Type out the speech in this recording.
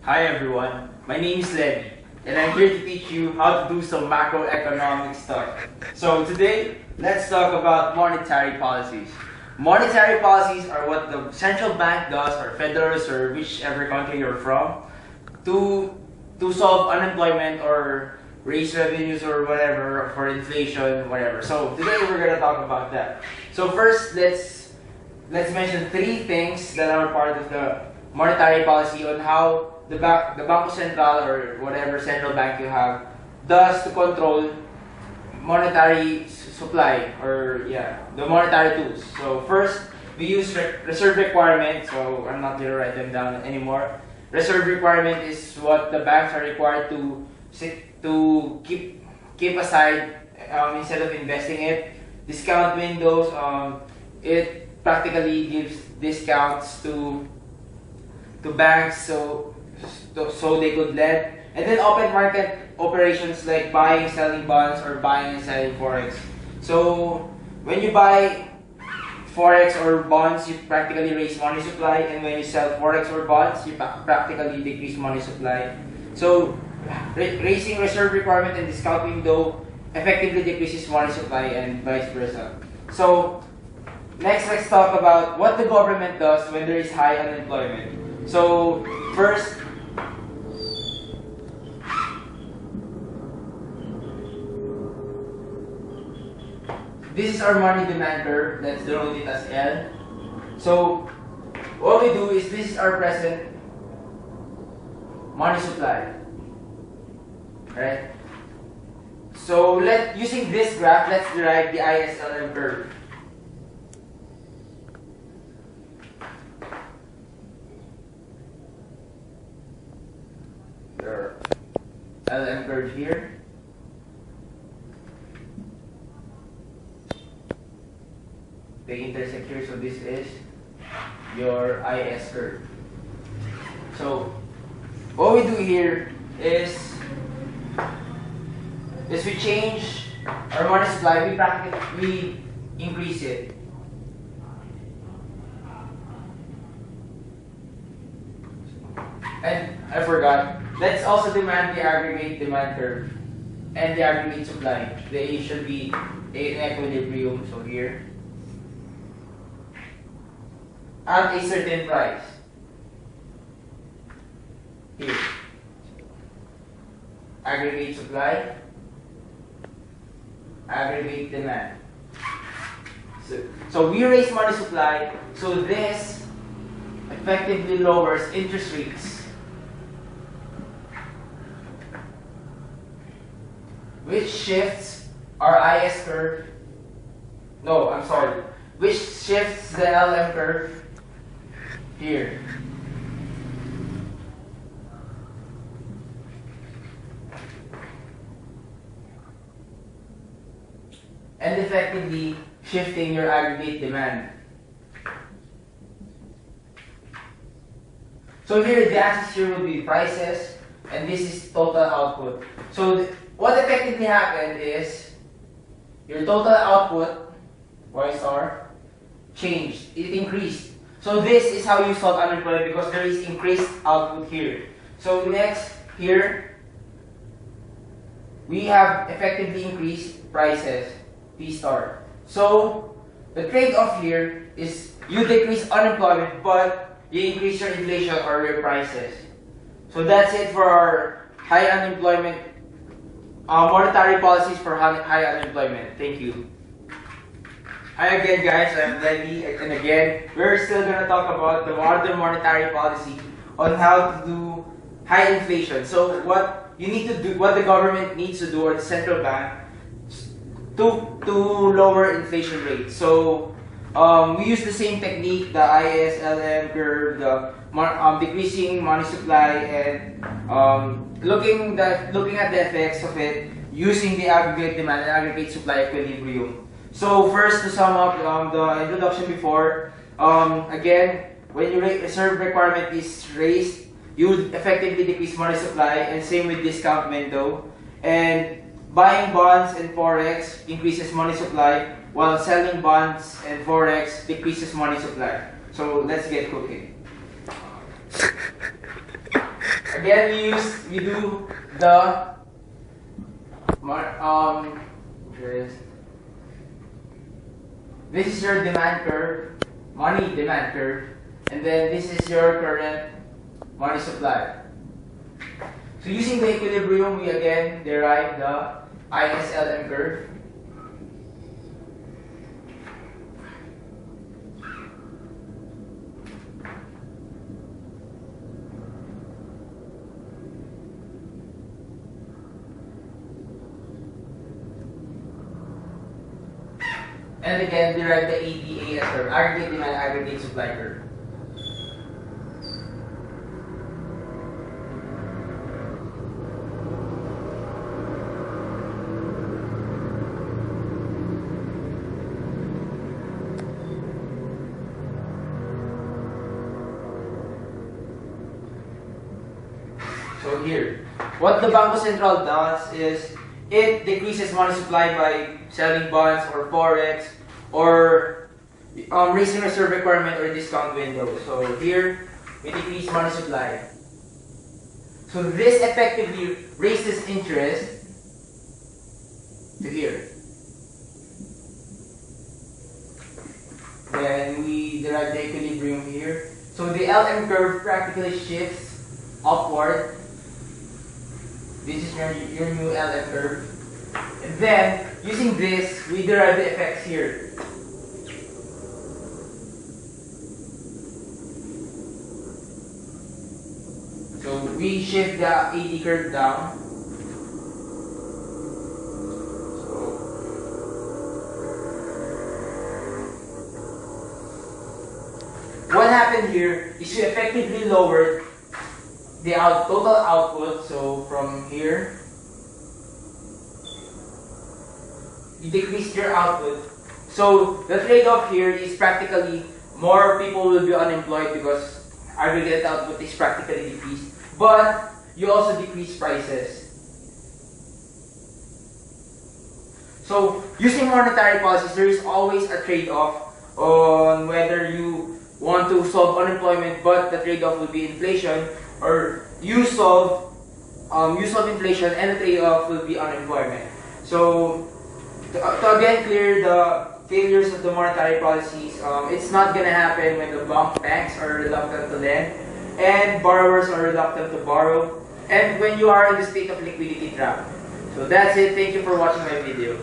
Hi everyone, my name is Lenny, and I'm here to teach you how to do some macroeconomic stuff. So today, let's talk about monetary policies. Monetary policies are what the central bank does, or Federal Reserve, whichever country you're from, to solve unemployment or raise revenues or whatever for inflation, whatever. So today we're gonna talk about that. So first, let's mention three things that are part of the monetary policy on how the Banco Central or whatever central bank you have does to control monetary supply, or the monetary tools. So first, we use reserve requirement. So I'm not gonna write them down anymore. Reserve requirement is what the banks are required to keep aside instead of investing it. Discount windows. It practically gives discounts to banks so they could lend. And then open market operations like buying, selling bonds, or buying and selling forex. So when you buy forex or bonds, you practically raise money supply, and when you sell forex or bonds, you practically decrease money supply. So raising reserve requirement and discount window effectively decreases money supply and vice versa. So next, let's talk about what the government does when there is high unemployment. So first, this is our money demand curve. Let's denote it as L. So what we do is, this is our present money supply, right? So using this graph, let's derive the ISLM curve. Your LM curve here. They intersect here, so this is your IS curve. So what we do here is we change our money supply, we increase it. And I forgot, let's also demand the aggregate demand curve and the aggregate supply. They should be in equilibrium, so here. At a certain price. Here. Aggregate supply, aggregate demand. So we raise money supply, so this effectively lowers interest rates, which shifts our IS curve. No, I'm sorry. Which shifts the LM curve here. And effectively shifting your aggregate demand. So here, the axis here will be prices, and this is total output. So what effectively happened is your total output, Y star, changed. It increased. So this is how you solve unemployment, because there is increased output here. So next, here, we have effectively increased prices, P star. So the trade-off here is you decrease unemployment, but you increase your inflation or your prices. So that's it for our high unemployment, monetary policies for high unemployment. Thank you. Hi again, guys. I'm Lenny, and again, we're still gonna talk about the modern monetary policy on how to do high inflation. So what you need to do, what the government needs to do, or the central bank, to lower inflation rates. So we use the same technique, the ISLM curve, the decreasing money supply, and looking at the effects of it using the aggregate demand and aggregate supply equilibrium. So first, to sum up the introduction before, again, when your reserve requirement is raised, you effectively decrease money supply, and same with discount window. And buying bonds and forex increases money supply, while selling bonds and forex decreases money supply. So let's get cooking. Again, we do the interest. This is your demand curve, money demand curve, and then this is your current money supply. So using the equilibrium, we again derive the ISLM curve. And again, derive the ADAS curve, aggregate demand, aggregate supply curve. So here, what the Bangko Sentral does is it decreases money supply by selling bonds or forex or raising reserve requirement or discount window. So here, we decrease money supply. So this effectively raises interest to here. Then we derive the equilibrium here. So the LM curve practically shifts upward. This is your new LM curve. And then, using this, we derive the effects here. So we shift the AD curve down. What happened here is you effectively lowered the total output. So from here, you decrease your output. So the trade-off here is practically more people will be unemployed because aggregate output is practically decreased. But you also decrease prices. So using monetary policies, there is always a trade-off on whether you want to solve unemployment, but the trade-off will be inflation, or you solve inflation and the trade-off will be unemployment. So to again clear the failures of the monetary policies, it's not gonna happen when the banks are reluctant to lend and borrowers are reluctant to borrow, and when you are in the state of liquidity trap. So that's it. Thank you for watching my video.